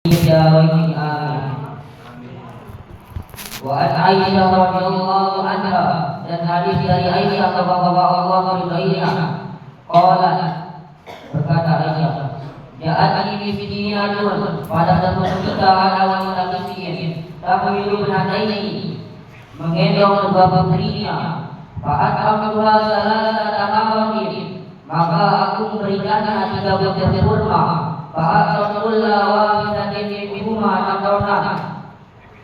Amin. Wa an Aisyah radhiyallahu anha, dan hadis dari Aisyah semoga Allah meridainya. Qalat, berkata Aisyah, ja'atni miskinatun, pada satu ketika ada wanita miskin, tahmilu binataini, menggendong dua putrinya. Fa'at amduha salasata marratin, maka aku memberikannya 3 butir kurma. Fa'atullah wahidatin minhuma tamratan,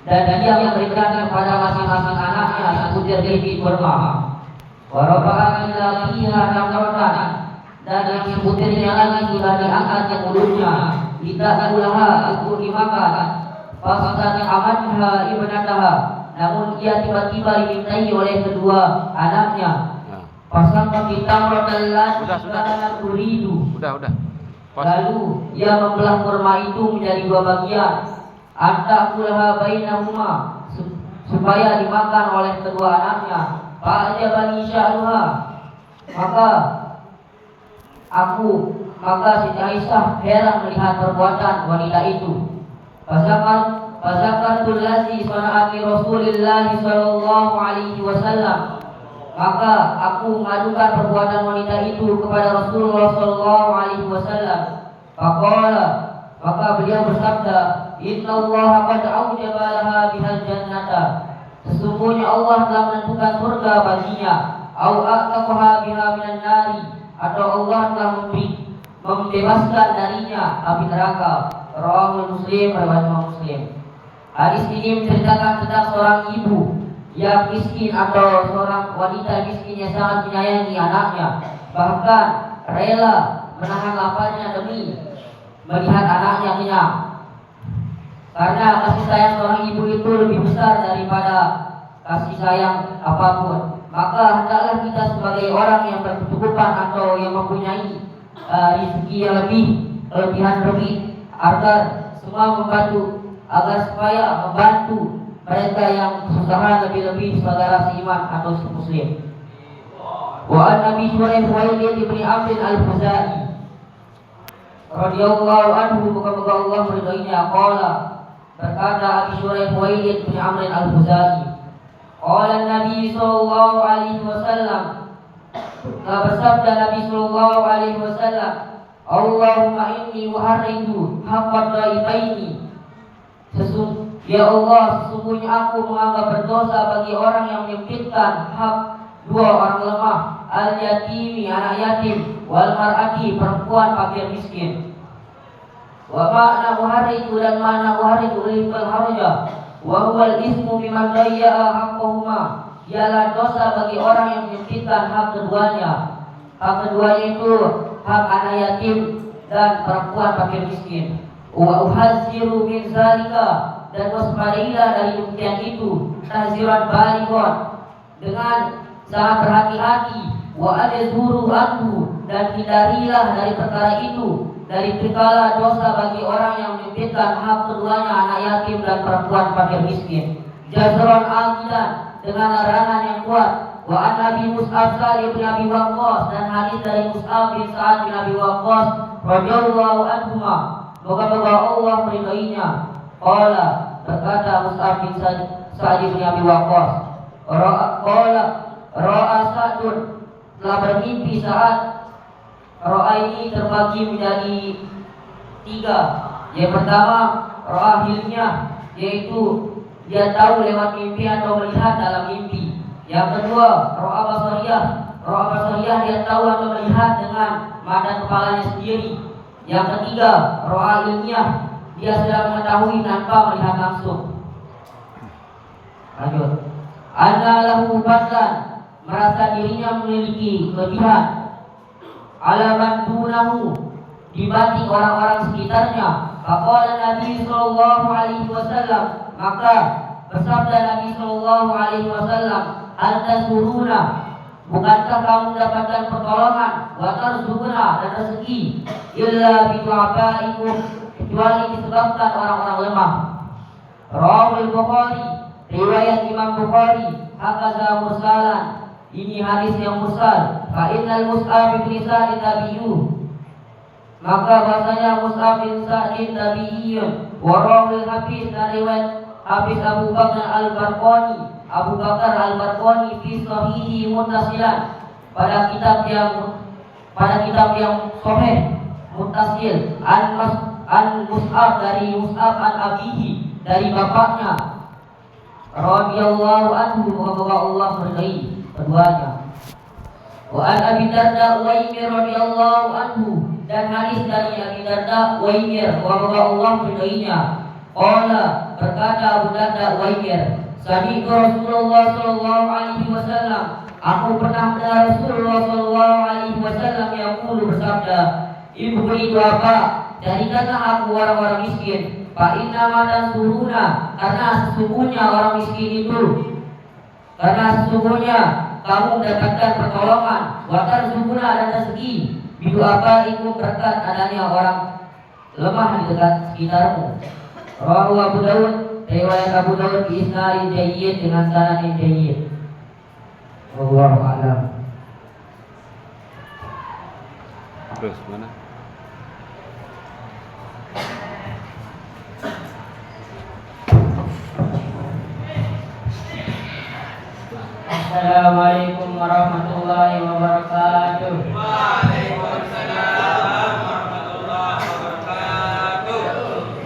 dan dia memberikan kepada masing-masing anaknya 1 butir biji kurma. Wa rafa'a ila fiha tamratan, dan yang sebutirnya lagi sudah diangkat ke mulutnya. Tidak ulaha untuk dimakan. Fasad amadha ibnataha, namun ia tiba-tiba dimintai oleh kedua anaknya. Pasal kita rodalat sudah turidu. Udah. Lalu ia membelah kurma itu menjadi 2 bagian. Antakulaha bainahuma, supaya dimakan oleh kedua anaknya. Fa'ajabani sya'ruha, maka Siti Aisyah heran melihat perbuatan wanita itu. Fazakartul ladzi sana'ati Rasulillah sallallahu alaihi wasallam, maka aku mengadukan perbuatan wanita itu kepada Rasulullah sallallahu alaihi wasallam. Faqala, maka beliau bersabda, innallaha qad aujaba laha bihal jannata, sesungguhnya Allah telah menentukan surga baginya. Au aqaha biha minan nari, atau Allah telah membebaskan darinya api neraka. Rawahul Muslim, riwayat Muslim. Hadis ini menceritakan tentang seorang ibu yang miskin atau seorang wanita miskin yang sangat menyayangi anaknya, bahkan rela menahan laparnya demi melihat anaknya kenyang. Karena kasih sayang seorang ibu itu lebih besar daripada kasih sayang apapun, maka hendaklah kita sebagai orang yang berkecukupan atau yang mempunyai rezeki yang kelebihan agar supaya membantu mereka yang kesusahan, lebih-lebih saudara seiman atau muslim. Wa an Nabi Huwailid bin Amr al-Khuzai radhiyallahu anhu, moga-moga Allah meridainya, qala, berkata Abi Huwailid bin Amr al-Khuzai, qala Nabi sallallahu alaihi wasallam, telah bersabda Nabi sallallahu alaihi wasallam, Allahumma inni uharriju haqqad dhaifaini, ya Allah, sesungguhnya aku menganggap berdosa bagi orang yang menyempitkan hak 2 orang lemah, al-yatimi, anak yatim, wal mar'ati, perempuan fakir miskin. Wa ma'na uharriju, dan ma'na uharriju ulifal harja, wa huwal ismu mimman dayya'a haqqahuma, ialah dosa bagi orang yang menyempitkan hak keduanya. Hak keduanya itu hak anak yatim dan perempuan fakir miskin. Wa uhazziru min zalika, dan waspadailah dari demikian itu, tahziran balighon, dengan sangat berhati-hati. Wa adzuru anhu, dan hindarilah dari perkara itu, dari perkara dosa bagi orang yang menyempitkan hak keduanya, anak yatim dan perempuan fakir miskin. Jazran aqidan, dengan larangan yang kuat. Wa an Nabi Mus'ab Sa'id bin Abi Waqqas, dan hadis dari Mus'ab bin Sa'ad bin Abi Waqqas radhiyallahu anhuma, moga-moga Allah meridainya. Qala, berkata Mus'ab bin Sa'ad bin Abi Waqqas, ra'a Sa'dun, telah bermimpi saat. Ra'a ini terbagi menjadi 3. Yang pertama, ra'a hilmiyah, yaitu dia tahu lewat mimpi atau melihat dalam mimpi. Yang kedua, ro'a basariyah. Ro'a basariyah, dia tahu atau melihat dengan mata kepalanya sendiri. Yang ketiga, ro'a ilmiah, dia sedang mengetahui tanpa melihat langsung. Lanjut. Anna lahu fadlan, merasa dirinya memiliki kelebihan. Ala man dunahu, dibanding orang-orang sekitarnya. Faqala Nabi sallallahu alaihi wasallam, maka bersabda Nabi sallallahu alaihi wasallam, al-tasuruna, bukankah kamu mendapatkan pertolongan, wa tarzukuna, dan rezeki, illa bidu'abaikum, kecuali disebabkan orang-orang lemah. Rawahul Bukhari, riwayat Imam Bukhari, hakaza mursalan, ini hadis yang mursal. Fa innal Mus'ab bin Sa'id tabi'u, Maka bahasanya Mus'ab bin Sa'din tabi'iyun wa rawil Hafiz dari riwayat Hafiz Abu Bakar Al-Barqani fi sahihi muttasilan pada kitab yang sahih muttasil an Mus'ab dari Mus'ab an abihi dari bapaknya radhiyallahu anhu, semoga Allah meridai keduanya. Wa an Abi Darda Uwaimir radhiyallahu anhu, dan hadis dari Abi Darda Uwaimir, semoga Allah meridainya. Qala, berkata Abu Darda Uwaimir, sami'tu Rasulullah sallallahu alaihi wasallam, aku pernah mendengar Rasulullah sallallahu alaihi wasallam yaqulu, bersabda, ibu itu apa? Jadikanlah aku orang-orang miskin. Fa inna ma tansuruna, karena sesungguhnya kamu mendapatkan pertolongan, wa tarzukuna, dan rezeki, bidu apa itu berkat adanya orang lemah di dekat sekitarmu. Rawahu Abu Dawud, riwayat Abu Dawud bi isnadin jayyid, dengan sanad yang jayyid. Wallahu a'lam. Terus mana? Assalamualaikum warahmatullahi wabarakatuh. Waalaikumsalam warahmatullahi wabarakatuh.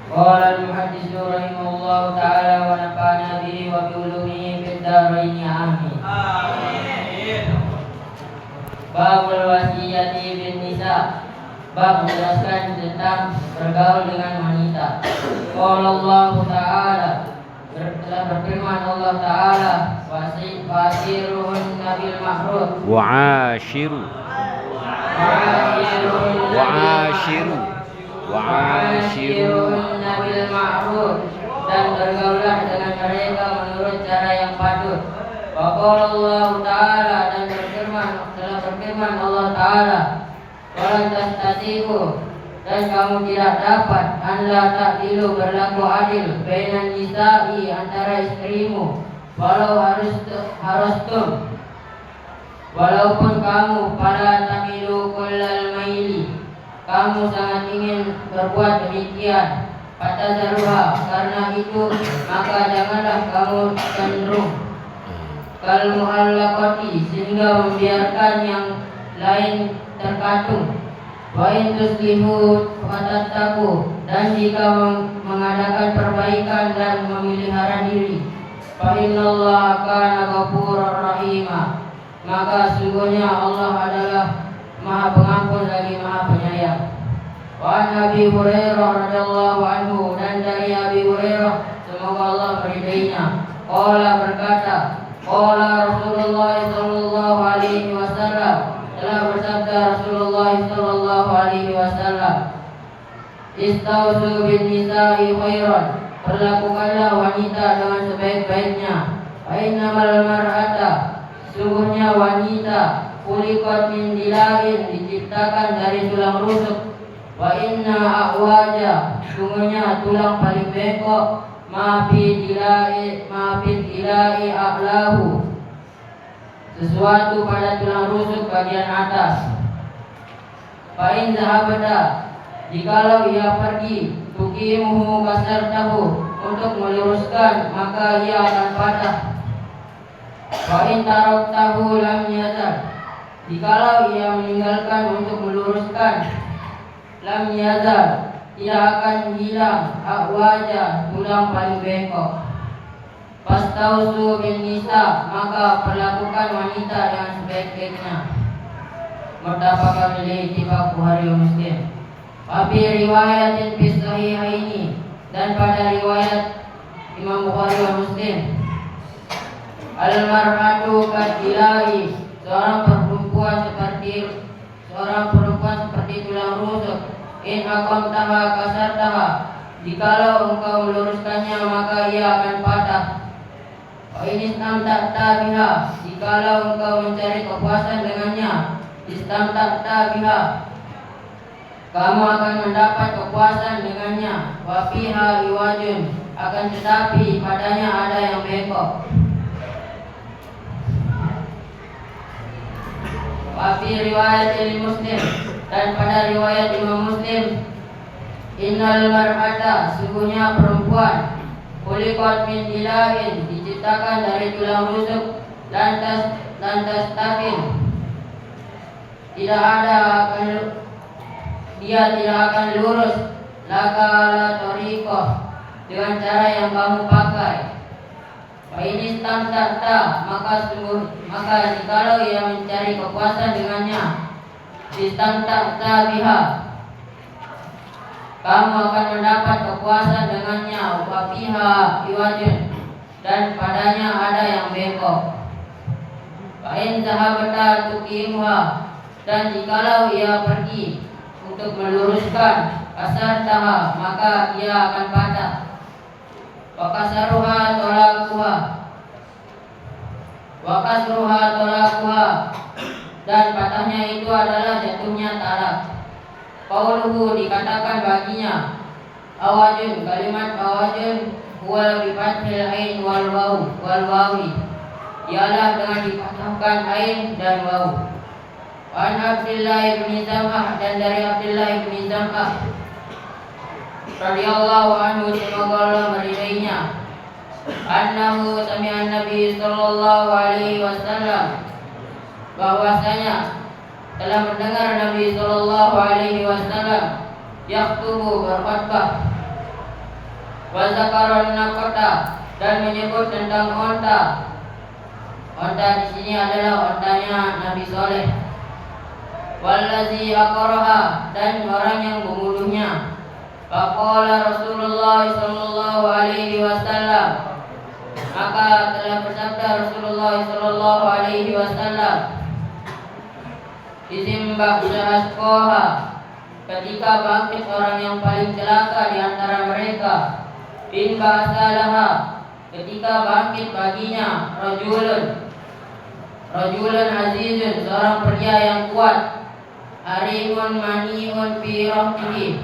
Qala al-muhaddits rahimahullahu ta'ala wa nafa'ana bihi wa bi ulumihi fid dharain amin. Amin. Babul wasiyati bin nisa, bab menjelaskan tentang bergaul dengan wanita. Qala Allah ta'ala, telah berfirman Allah ta'ala, wasiruhun nabil ma'ruf wa'ashiruhun nabil ma'ruf, dan bergaulah dengan mereka menurut cara yang patut. Wa qala Allah ta'ala, dan telah berfirman Allah ta'ala, walan tastati'u, dan kamu tidak dapat anla ta'dilu, berlaku adil, bainan nisa'i, antara istrimu, walaupun kamu pada tamilu kullal maili, kamu sangat ingin berbuat demikian, kata zaruha, karena itu maka janganlah kamu cenderung kal mu'allaqati, sehingga membiarkan yang lain terkatung. Wa in tuslihu fatattaqu, dan jika mengadakan perbaikan dan memelihara diri, fa innallaha kana ghafurur rahima, maka sungguhnya Allah adalah Maha Pengampun lagi Maha Penyayang. Wa an Abi Hurairah radhiyallahu anhu, dan dari Abi Hurairah, semoga Allah meridainya, qala, berkata, qala Rasulullah sallallahu alaihi wasallam, telah bersabda Rasulullah sallallahu alaihi wasallam, istausu bin nisa'i khairan, perlakukanlah wanita dengan sebaik-baiknya. Fa innamal mar'ata, sungguhnya wanita, khuliqat min dilain, diciptakan dari tulang rusuk. Wa inna a'waja, sungguhnya tulang paling bengkok, ma fi dilai a'lahu, sesuatu pada tulang rusuk bagian atas. Fa in zahabta, jikalau ia pergi, tukimuhu kasartahu, untuk meluruskan, maka ia akan patah. Fa in taraktahu lam yazal, jikalau ia meninggalkan untuk meluruskan, lam yazal, tidak akan hilang, wajah tulang paling bengkok. Fastausu bin nisa, maka perlakukan wanita dengan sebaik-baiknya. Muttafaqun alaihi, ittifaq Bukhari wa Muslim. Wa fi riwayatin fi sahihaini, dan pada riwayat Imam Bukhari wa Muslim, al-mar'atu kadilai, seorang perempuan seperti tulang rusuk. In aqamtaha kasartaha, jikalau engkau meluruskannya, maka ia akan patah. Wa in istamta'ta biha, jikalau engkau mencari kepuasan dengannya, istamta'ta biha, kamu akan mendapat kepuasan dengannya. Wa fiha liwajun, akan tetapi padanya ada yang bengkok. Wa fi riwayat Muslim, Dan pada riwayat Imam Muslim, innal mar'ata, sungguhnya perempuan, khuliqat min dilain, diciptakan dari tulang rusuk, lantas takin. Dia tidak akan lurus laka ala tariqah, dengan cara yang kamu pakai. Fa ini istamta'ta, maka jikalau ia mencari kepuasan dengannya, istamta'ta biha, kamu akan mendapat kepuasan dengannya. Wa fiha iwajun, dan padanya ada yang bengkok. Fa in zahabta tuqimha, dan jikalau ia pergi untuk meluruskan kasartaha, maka ia akan patah. Wa kasruha tolaquha, dan patahnya itu adalah jatuhnya talak. Qauluhu, dikatakan baginya, awajun, kalimat awajun huwa bi fathil ain wal wawi, ialah dengan dipatahkan ain dan waw. An Abdullah bin Zam'ah, dan dari Abdullah bin Zam'ah radhiyallahu anhu, semoga Allah meridainya, annahu sami'a Nabi sallallahu alaihi wasallam, bahwasanya telah mendengar Nabi sallallahu alaihi wasallam yaktubu, berkhutbah, wa zakara naqata, dan menyebut tentang onta. Onta di sini adalah ontanya Nabi Soleh. Wallazi aqaraha, dan orang yang membunuhnya. Faqala Rasulullah sallallahu alaihi wasallam, maka telah bersabda Rasulullah sallallahu alaihi wasallam, izimbah syahasqaha, ketika bangkit orang yang paling celaka di antara mereka, in ba'salaha, ketika bangkit baginya, rajulun azizun, seorang pria yang kuat, arimun maniun fi rahmihi,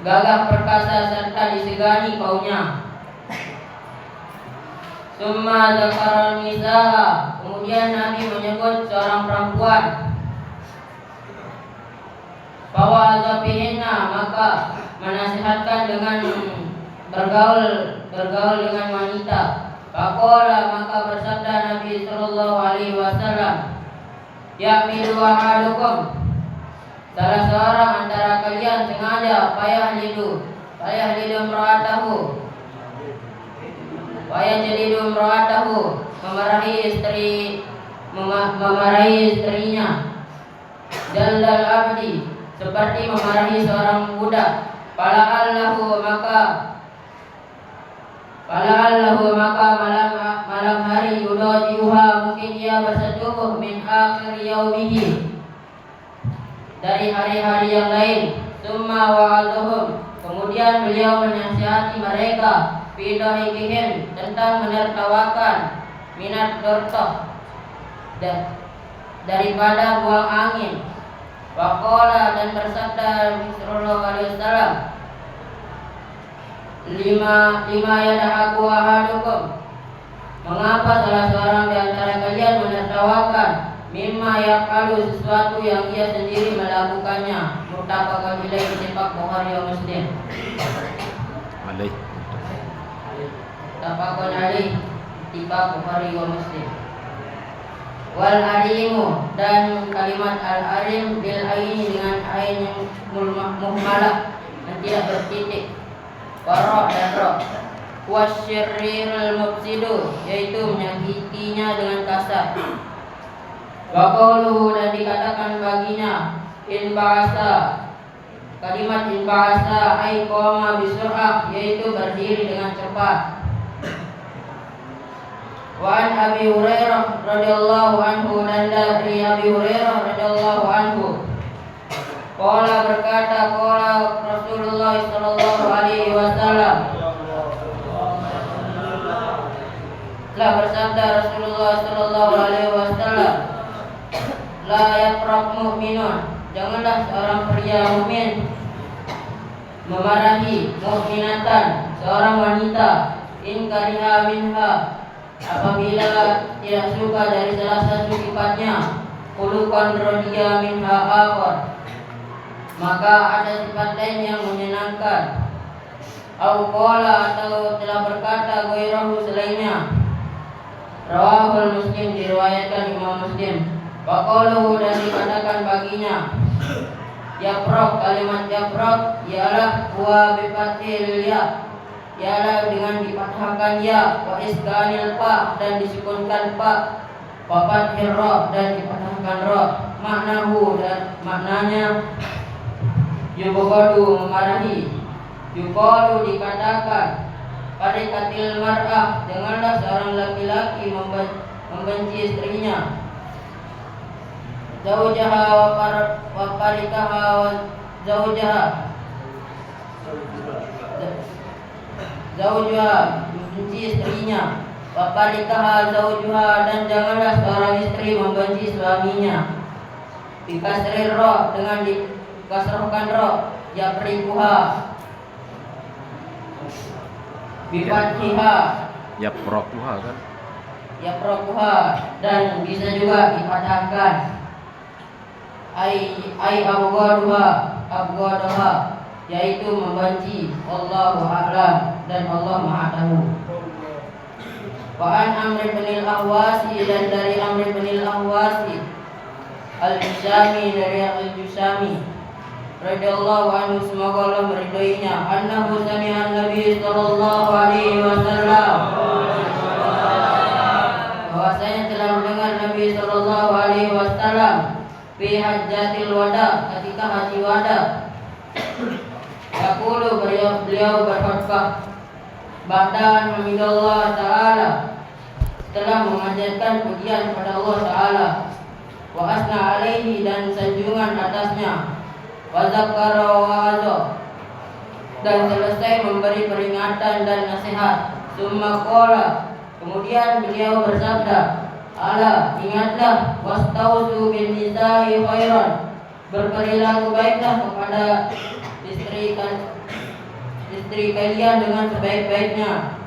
gagah perkasa serta disegani kaunya. Summa zakara nisaa, kemudian Nabi menyebut seorang perempuan. Bahwa azabihinna, maka menasihatkan dengan bergaul dengan wanita. Faqala, maka bersabda Nabi sallallahu alaihi wasallam, ya'milu ahadukum, salah seorang antara kalian sengaja payahlidu imra'atahu, memarahi istrinya, jallal abdi, seperti memarahi seorang budak. Fala'allahu, maka malam hari yudajiuha, mungkin ia bersetubuh min akhir yaumihi, dari hari-hari yang lain. Summa wa'aduhum, kemudian beliau menasihati mereka, fi dhahikihim, tentang menertawakan, minat dortoh, daripada buang angin. Waqala, dan bersabda sallallahu alaihi wasallam, lima yadahaku ahadukum, mengapa salah seorang di antara kalian menertawakan, mimma yaqalu, sesuatu yang ia sendiri melakukannya. Muttafaqun alaihi, sifat Bukhari wa Muslim. Muttafaqun alaihi, sifat Bukhari wa Muslim. Wal arimu, dan kalimat al arim bil aini, dengan ain yang muhmalah, yang tidak bertitik, waro dan ro. Wasyirril mufsidu, yaitu menyakitinya dengan kasar. Wa qawluhu, dan dikatakan baginya, in ba'asa, kalimat in ba'asa ay qoma bisur'ah, yaitu berdiri dengan cepat. Wa an Abi Hurairah radhiyallahu anhu, dan dari Abi Hurairah radhiyallahu anhu, qala, berkata, qala Rasulullah sallallahu alaihi wasallam, telah bersabda Rasulullah sallallahu alaihi wasallam, la yaqrab mu'minun, janganlah seorang pria mukmin memarahi mukminatan, seorang wanita, in kariha minha, apabila tidak suka dari salah satu sifatnya, khuluqan radiya minha akhar, maka ada sifat lain yang menyenangkan. Au qala, atau telah berkata ghairahu selainnya. Rawahul Muslim, diriwayatkan Imam Muslim. Faqaluhu, dan dikatakan baginya. Yaprok, kalimat yaprok ialah huwa bifathil ya, ialah dengan difathahkan ya, wa iskanil pa, dan disukunkan pa, wa fathir ra, dan difathahkan ra. Maknahu, dan maknanya yubghadu, memarahi. Yuqalu, dikatakan parikatil mar'ah, denganlah seorang laki-laki membenci istrinya. Zaujaha wa parikaha wa zaujaha, zaujaha membenci istrinya, wa parikaha zaujaha, dan janganlah seorang istri membenci suaminya. Bikasrir ra, dengan dikasrahkan ra, yaprikuha, bifathiha, yaprokuha kan? yaprokuha, dan bisa juga difathahkan ai abghadaha, yaitu membenci. Allahu a'lam, dan Allah Maha tahu. Wa an Amr bin al-Ahwasi, dan dari Amr bin al-Ahwasi al-Jusami, dari al-Jusami radhiyallahu anhu, semoga Allah meridhoinya, annahu sami'a Nabi sallallahu alaihi wasallam, bahwasanya telah mendengar Nabi sallallahu alaihi wasallam fi hajjatil wada, ketika haji wada. Yaqulu, beliau berkhutbah ba'da hamidallah ta'ala, telah mengajarkan pujian kepada Allah Ta'ala, wa asna alaihi, dan sanjungan atasnya, wa zakara wa wa'adha, dan selesai memberi peringatan dan nasihat. Summa qala, kemudian beliau bersabda, ala, ingatlah, wastausu bin nisa'i khairan, berperilaku baiklah kepada istri kalian dengan sebaik-baiknya.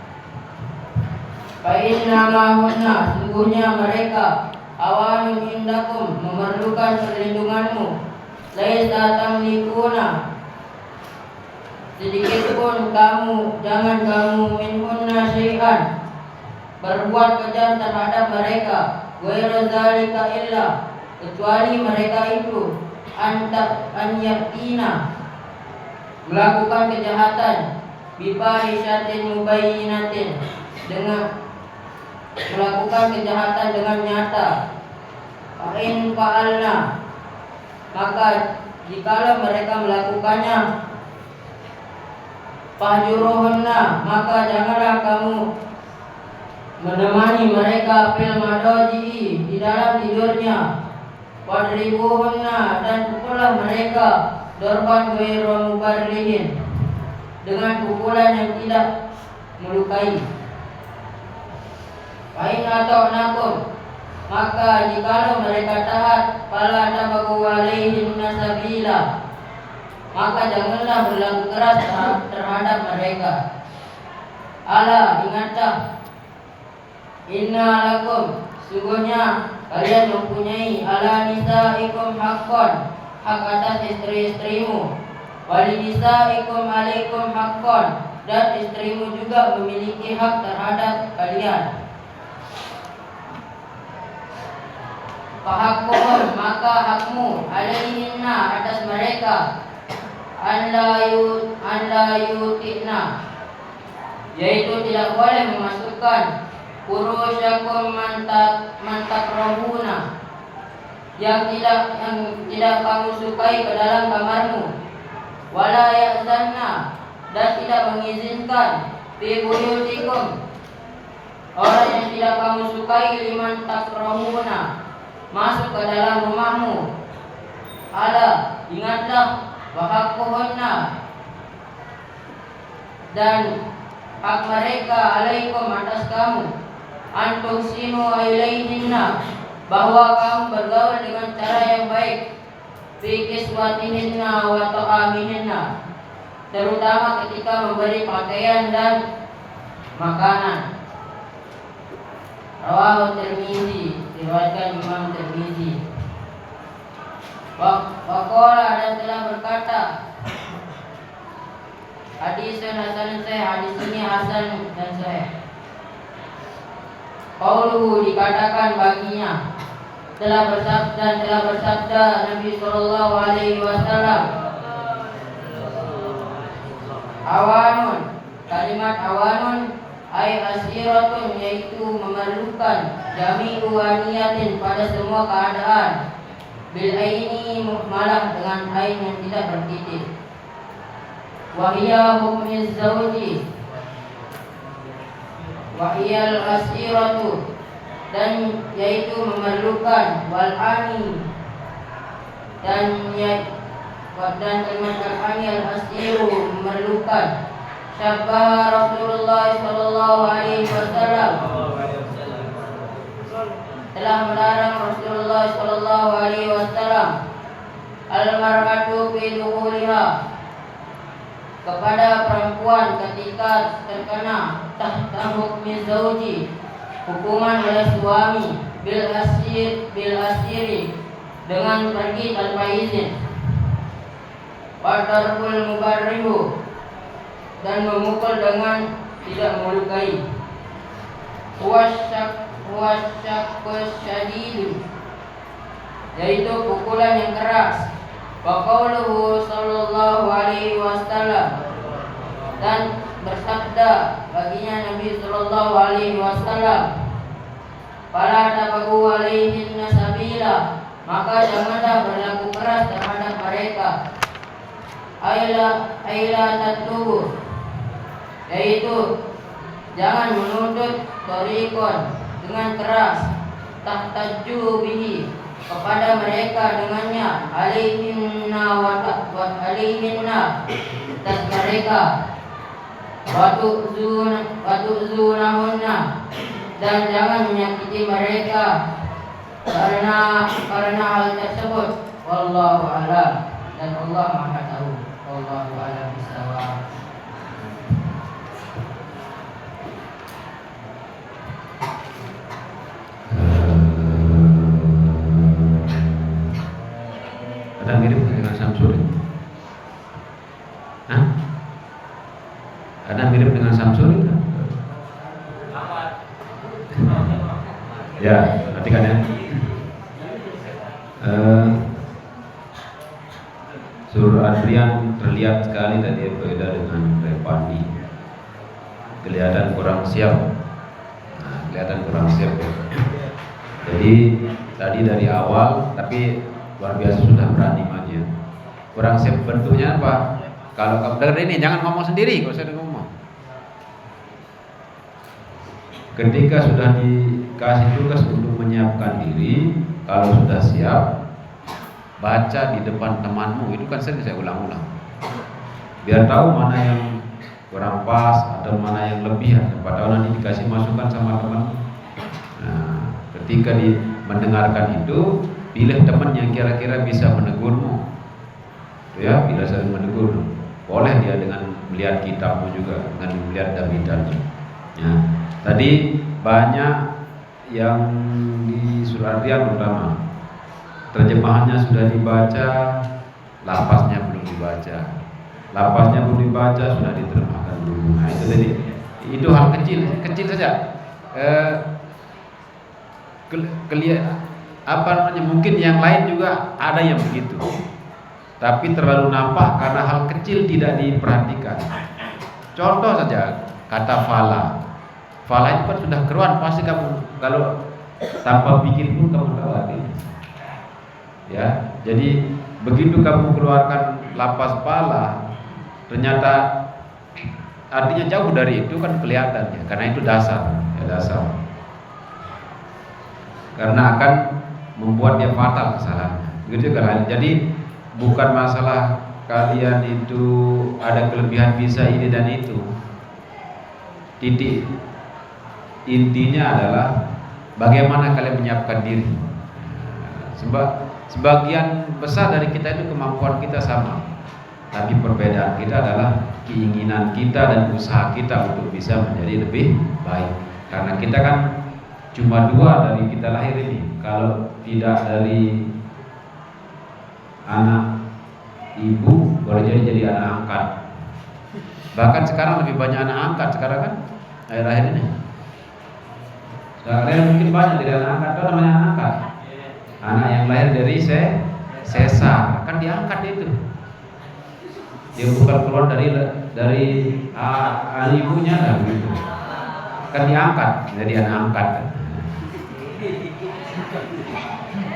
Fa inna ma hunna, sungguhnya mereka, awanun indakum, memerlukan perlindunganmu. Laisa tamlikuna, sedikit pun kamu, jangan kamu, minhunna syai'an, berbuat kejam terhadap mereka. Ghairu dzalika illa, kecuali mereka itu an yaktina, melakukan kejahatan, bifahishatin mubayyinatin, dengan melakukan kejahatan dengan nyata. Fa in fa'alna, maka jikalau mereka melakukannya, fahjuruhunna, maka janganlah kamu menemani mereka fil madaji, di dalam tidurnya. Wadribuhunna, dan pukullah mereka dorban ghairu mubarrihin, dengan pukulan yang tidak melukai. Fa in ata'nakum, maka jikalau mereka taat, fala tabghu alaihinna sabila, maka janganlah berlaku keras terhadap mereka. Ala, ingatlah, inna lakum, sungguhnya kalian mempunyai ala nisaikum haqqan, hak atas istri-istrimu, wali nisaikum alaikum haqqan, dan istrimu juga memiliki hak terhadap kalian. Fahakkuhum, maka hakmu, alaihinna, atas mereka, an la yutikna, yaitu tidak boleh memasukkan furusyakum mantakrahuna, yang tidak kamu sukai ke dalam kamarmu. Wala ya'zanna, dan tidak mengizinkan fi buyutikum, orang yang tidak kamu sukai, liman takrahuna, masuk ke dalam rumahmu. Ala, ingatlah, wa haqquhunna, dan hak mereka, alaikum, atas kamu, antuhsinu ilaihinna, bahwa kamu bergaul dengan cara yang baik, fi kiswatihinna wa ta'amihinna, terutama ketika memberi pakaian dan makanan. Rawahu Tirmizi, diriwayatkan Imam Tirmizi. Waqala dan telah berkata, hadisun hasan sahih, hadis ini hasan dan sahih. Qauluhu dikatakan baginya, telah bersabda Nabi sallallahu alaihi wasallam, awanun, kalimat awanun ay asiratun, yaitu memerlukan jami'u waniyatin, pada semua keadaan, bil aini malah dengan ain yang tidak bertitik. Wahiyya hukmiz zawji, wahiyal asiratu, dan yaitu memerlukan, wal ani, dan kalimat al ani al asiru memerlukan. Syabbaha Rasulullah sallallahu alaihi wasallam, telah melarang Rasulullah sallallahu alaihi wasallam al-mar'atu fi dukhuliha, kepada perempuan ketika terkena tahta hukmi zauji, hukuman oleh suami, bil asiri, dengan pergi tanpa izin, wa darbul mubarrihu, dan memukul dengan tidak melukai, wasyaqqus syadid, yaitu pukulan yang keras. Wa qauluhu sallallahu alaihi wasallam, dan bersabda baginya Nabi sallallahu alaihi wasallam, fala tabagu alaihinna sabila, maka janganlah berlaku keras terhadap mereka. Aila tatlubu, yaitu jangan menuntut tariqon dengan keras, tahtaju bihi, kepada mereka dengannya, alaihinna wa alaihinna, atas mereka, wa tu'zunahunna, dan jangan menyakiti mereka karena hal tersebut. Wallahu a'lam, dan Allah Maha tahu. Wallahu a'lam bishawab. Ada mirip dengan Samsuri? Hah? Ada mirip dengan Samsuri? Ya, perhatikan ya. Sur Adrian terlihat sekali tadi berbeda dengan Repandi. Kelihatan kurang siap. Nah, kelihatan kurang siap ya. Jadi tadi dari awal, tapi luar biasa sudah berani maju. Kurang siap bentuknya apa? Kalau kamu dengar ini, jangan ngomong sendiri, kalau saya ngomong. Ketika sudah dikasih tugas untuk menyiapkan diri, kalau sudah siap, baca di depan temanmu. Itu kan sering saya ulang-ulang, biar tahu mana yang kurang pas atau mana yang lebih. Pada nanti dikasih masukan sama teman. Nah, ketika mendengarkan itu, pilih teman yang kira-kira bisa menegurmu. Ya, bila saling menegur, boleh dia dengan melihat kitabmu juga, dengan melihat damitannya. Ya, tadi banyak yang di surah Riyad utama, terjemahannya sudah dibaca, lafaznya belum dibaca. Lafaznya belum dibaca, sudah diterjemahkan dulu. Nah, itu tadi. Itu hal kecil saja. Mungkin yang lain juga ada yang begitu, tapi terlalu nampak karena hal kecil tidak diperhatikan. Contoh saja kata fala. Fala itu kan sudah keruan, pasti kamu kalau tanpa pikir pun kamu tahu artinya. Ya, jadi begitu kamu keluarkan lafaz fala, ternyata artinya jauh dari itu kan kelihatannya, karena itu dasar, ya dasar. Karena akan membuat dia fatal kesalahannya. Begitu kan? Jadi bukan masalah kalian itu ada kelebihan bisa ini dan itu. Titik intinya adalah bagaimana kalian menyiapkan diri. Sebagian besar dari kita itu kemampuan kita sama, tapi perbedaan kita adalah keinginan kita dan usaha kita untuk bisa menjadi lebih baik. Karena kita kan cuma dua dari kita lahir ini. Kalau tidak dari anak ibu boleh jadi anak angkat. Bahkan sekarang lebih banyak anak angkat sekarang kan akhir-akhir ini. Sekarang mungkin banyak dari anak angkat. Itu namanya anak angkat. Anak yang lahir dari sesar kan diangkat itu. Dia bukan keluar dari ibunya lah gitu. Kan diangkat jadi anak angkat.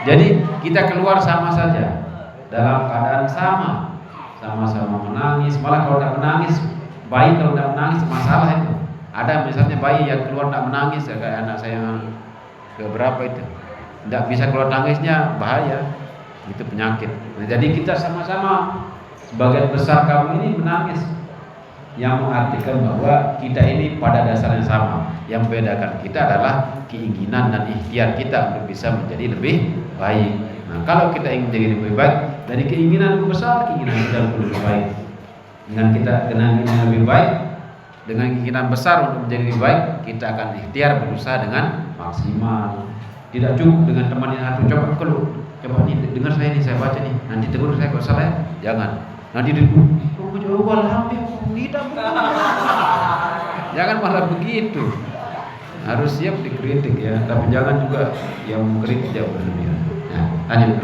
Jadi kita keluar sama saja dalam keadaan sama-sama menangis. Malah kalau tidak menangis, bayi kalau tidak menangis masalah itu. Ada misalnya bayi yang keluar tidak menangis, ya kayak anak saya yang keberapa itu, tidak bisa keluar tangisnya, bahaya, itu penyakit. Nah, jadi kita sama-sama sebagian besar kaum ini menangis, yang mengartikan bahwa kita ini pada dasarnya sama. Yang membedakan kita adalah keinginan dan ikhtiar kita untuk bisa menjadi lebih baik. Nah, kalau kita ingin menjadi lebih baik, dari keinginan yang besar, keinginan kita untuk lebih baik. Dengan keinginan lebih baik, dengan keinginan besar untuk menjadi lebih baik, kita akan ikhtiar berusaha dengan maksimal. Tidak cukup dengan teman yang satu, coba nih dengar saya nih, saya baca nih, nanti tegur saya kalau salah ya, jangan. Nanti jangan malah begitu. Harus siap dikritik ya, tapi jangan juga yang mengkritik jauh berlebihan. Nah, lanjut.